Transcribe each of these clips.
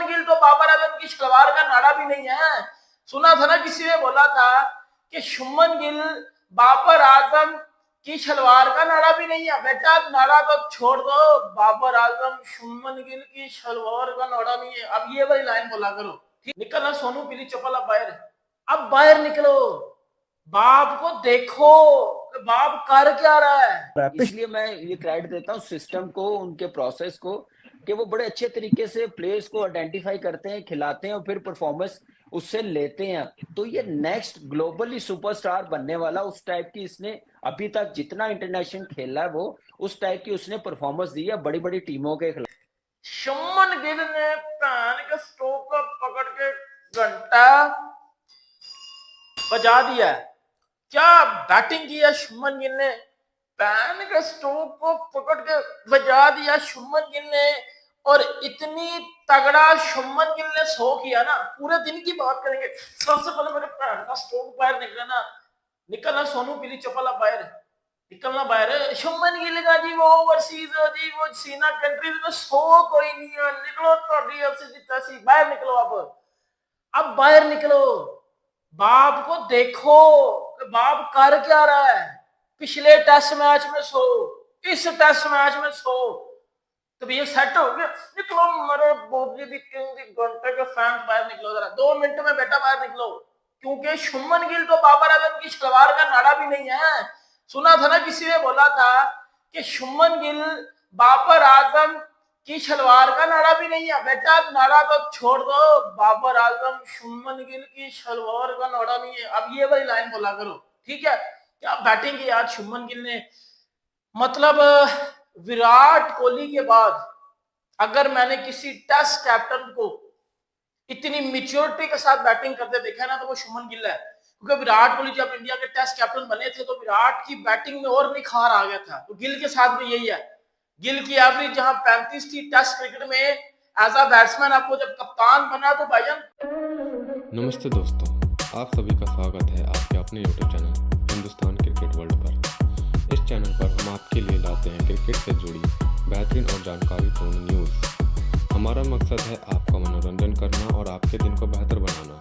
शुभमन गिल तो बाबर आजम की शलवार का नाड़ा भी नहीं है। सुना था ना, किसी ने बोला था कि शुभमन गिल बाबर आजम की शलवार का नाड़ा भी नहीं है। बेटा नाड़ा तो छोड़ दो, बाबर आजम शुभमन गिल की शलवार का नाड़ा नहीं है। अब ये वाली लाइन बोला करो, ठीक? निकलना सोनू पीली चप्पल, अब बाहर निकलो, बाप को देखो, बाप कर क्या रहा है। इसलिए मैं ये क्रेडिट देता हूँ सिस्टम को, उनके प्रोसेस को, कि वो बड़े अच्छे तरीके से प्लेयर्स को आइडेंटिफाई करते हैं, खिलाते हैं और फिर परफॉर्मेंस उससे लेते हैं। तो ये नेक्स्ट ग्लोबली सुपरस्टार बनने वाला उस टाइप की, इसने अभी तक जितना इंटरनेशनल खेला है वो उस टाइप की उसने परफॉर्मेंस दी है बड़ी बड़ी टीमों के खिलाफ। शुभमन गिल ने प्राण के स्ट्रोक को पकड़ के घंटा बजा दिया। क्या बैटिंग की है शुभमन गिल ने, पैन के स्ट्रोक को पकड़ के बजा दिया शुभमन गिल ने। और इतनी तगड़ा शुभमन गिल ने शो किया ना, पूरे दिन की बात करेंगे। सबसे पहले मेरे पैन का स्ट्रोक बाहर निकलना सोनू पीली चप्पल, बाहर निकलना, बाहर शुभमन गिल का जी वो ओवरसीज जी वो सीना कंट्रीज में शो कोई नहीं है। निकलो तो जीता सी, बाहर निकलो, अब बाहर निकलो, बाप को देखो, बाप कर क्या रहा है। पिछले टेस्ट मैच में सो, इस टेस्ट मैच में सो, तो ये सेट हो गया। निकलो मरो बोबली दी किंग दी घंटे के फैंस, बाहर निकलो जरा, 2 मिनट में बेटा बाहर निकलो, क्योंकि शुभमन गिल तो बाबर आजम की शलवार का नाड़ा भी नहीं है। सुना था ना, किसी ने बोला था कि शुभमन गिल बाबर आजम की शलवार का नाड़ा भी नहीं है। बेटा नाड़ा तो छोड़ दो, बाबर आजम शुभमन गिल की शलवार का नाड़ा नहीं है। अब ये वाली लाइन बोला करो, ठीक है? क्या बैटिंग की आज शुभमन गिल ने, मतलब विराट कोहली के बाद अगर मैंने किसी टेस्ट कैप्टन को इतनी मैच्योरिटी के साथ बैटिंग करते देखा ना, तो वो शुभमन गिल है। क्योंकि विराट कोहली जब इंडिया के टेस्ट कैप्टन बने थे तो विराट की बैटिंग में और निखार आ गया था, तो गिल के साथ भी यही है। गिल की एवरेज जहां 35 थी टेस्ट क्रिकेट में, एज अ बैट्समैन आपको जब कप्तान बना तो भाईजान। नमस्ते दोस्तों, आप सभी का स्वागत है आपके अपने YouTube channel Hindustan cricket world पर। इस चैनल पर हम आपके लिए लाते हैं क्रिकेट से जुड़ी बेहतरीन और जानकारीपूर्ण न्यूज़। हमारा मकसद है आपका मनोरंजन करना और आपके दिन को बेहतर बनाना।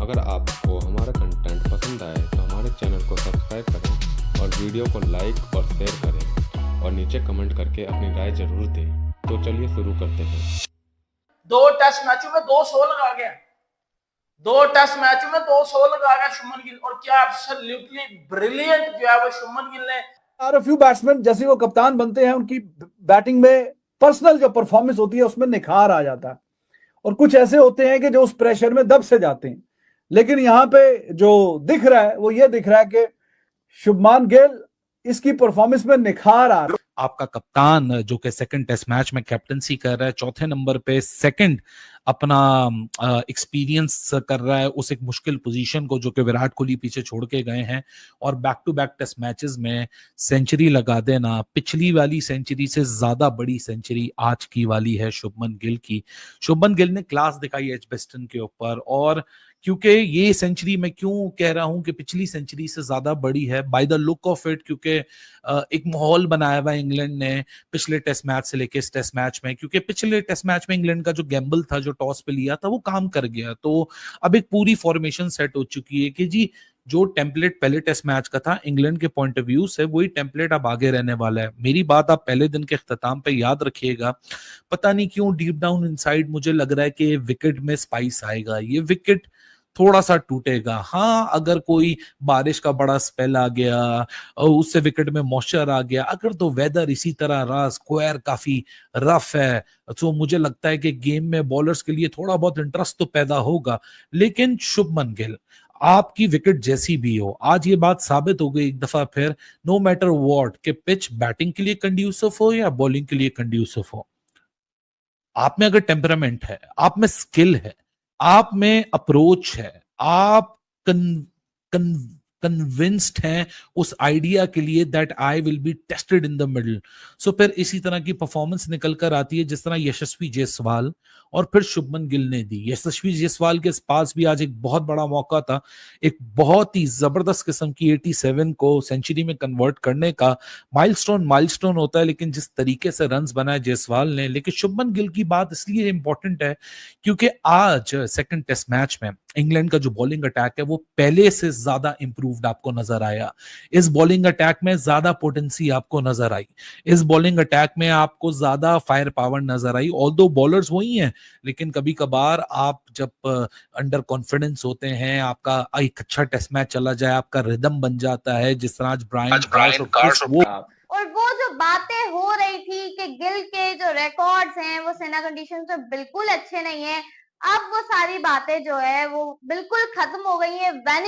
अगर आपको हमारा कंटेंट पसंद आए तो हमारे चैनल को सब्सक्राइब करें और वीडियो को लाइक और शेयर करें और नीचे कमेंट करके अपनी राय जरूर दें। तो चलिए शुरू करते हैं। 2 टेस्ट मैचों में 200 लगा गया, 2 टेस्ट मैचों में 200 लगा गया शुभमन गिल। और क्या एब्सोल्युटली ब्रिलियंट जो है वो शुभमन गिल ने। आर फ्यू बैट्समैन जैसे वो कप्तान बनते हैं, उनकी बैटिंग में पर्सनल जो परफॉर्मेंस होती है उसमें निखार आ जाता है, और कुछ ऐसे होते हैं कि जो उस प्रेशर में दब से जाते हैं। लेकिन यहाँ पे जो दिख रहा है वो ये दिख रहा है कि शुभमान गिल इसकी परफॉर्मेंस में निखार आ रहा है। आपका कप्तान जो कि सेकंड टेस्ट मैच में कैप्टनसी कर रहा है, चौथे नंबर पे सेकंड अपना एक्सपीरियंस कर रहा है उस एक मुश्किल पोजीशन को जो कि विराट कोहली पीछे छोड़ के गए हैं, और back to back test matches में सेंचुरी लगा देना, पिछली वाली सेंचुरी से ज्यादा बड़ी सेंचुरी आज की वाली है शुभमन गिल की। शुभमन गिल ने क्लास दिखाई एजबेस्टन के ऊपर, और क्योंकि ये सेंचुरी मैं क्यों कह रहा हूं कि पिछली सेंचुरी से ज्यादा बड़ी है, by the look of it, क्योंकि एक माहौल बनाया हुआ इंग्लैंड ने पिछले टेस्ट मैच से लेके इस टेस्ट मैच में। क्योंकि पिछले टेस्ट मैच में इंग्लैंड का जो गैम्बल था, जो टॉस पे लिया था, वो काम कर गया। तो अब एक पूरी फॉर्मेशन सेट हो चुकी है कि जी जो टेम्पलेट पहले टेस्ट मैच का था इंग्लैंड के पॉइंट ऑफ व्यू से, वही टेम्पलेट अब आगे रहने वाला है। मेरी बात आप पहले दिन के इख्तिताम पे याद रखिएगा। पता नहीं क्यों डीप डाउन इनसाइड मुझे लग रहा है कि विकेट में स्पाइस आएगा, ये विकेट थोड़ा सा टूटेगा। हाँ, अगर कोई बारिश का बड़ा स्पेल आ गया और उससे विकेट में मॉइस्चर आ गया, अगर तो वेदर इसी तरह रहा, स्क्वायर काफी रफ है, तो मुझे लगता है कि गेम में बॉलर्स के लिए थोड़ा बहुत इंटरेस्ट तो पैदा होगा। लेकिन शुभमन गिल, आपकी विकेट जैसी भी हो, आज ये बात साबित हो गई एक दफा फिर, नो मैटर व्हाट, कि पिच बैटिंग के लिए कंड्यूसिव हो या बॉलिंग के लिए कंड्यूसिव हो, आप में अगर टेम्परामेंट है, आप में स्किल है, आप में अप्रोच है, आप कन्विंस्ड हैं उस आइडिया के लिए that I will be tested in the middle. So फिर इसी तरह की परफॉर्मेंस निकल कर आती है जिस तरह यशस्वी जायसवाल और फिर शुभमन गिल ने दी। यशस्वी जायसवाल के पास भी आज एक बहुत बड़ा मौका था, एक बहुत ही जबरदस्त किस्म की 87 को सेंचुरी में कन्वर्ट करने का। माइलस्टोन होता है, लेकिन जिस तरीके से रन्स बनाए जायसवाल ने। लेकिन शुभमन गिल की बात इसलिए इंपॉर्टेंट है क्योंकि आज सेकंड टेस्ट मैच में इंग्लैंड का जो बॉलिंग अटैक है वो पहले से ज्यादा इंप्रूव्ड आपको नजर आया। इस बॉलिंग अटैक में ज्यादा पोटेंसी आपको नजर आई, इस बॉलिंग अटैक में आपको ज्यादा फायर पावर नजर आई। ऑल्दो बॉलर्स वही हैं, लेकिन कभी कभार आप जब अंडर कॉन्फिडेंस होते हैं, आपका एक अच्छा टेस्ट मैच चला जाए, आपका रिदम बन जाता है, जिस तरह आज ब्रायन कार्स वो और वो जो बातें हो रही थी कि गिल के जो रिकॉर्ड्स हैं वो सेना कंडीशन में बिल्कुल अच्छे नहीं है, अब वो सारी बातें जो है वो बिल्कुल खत्म हो गई है, वैनिश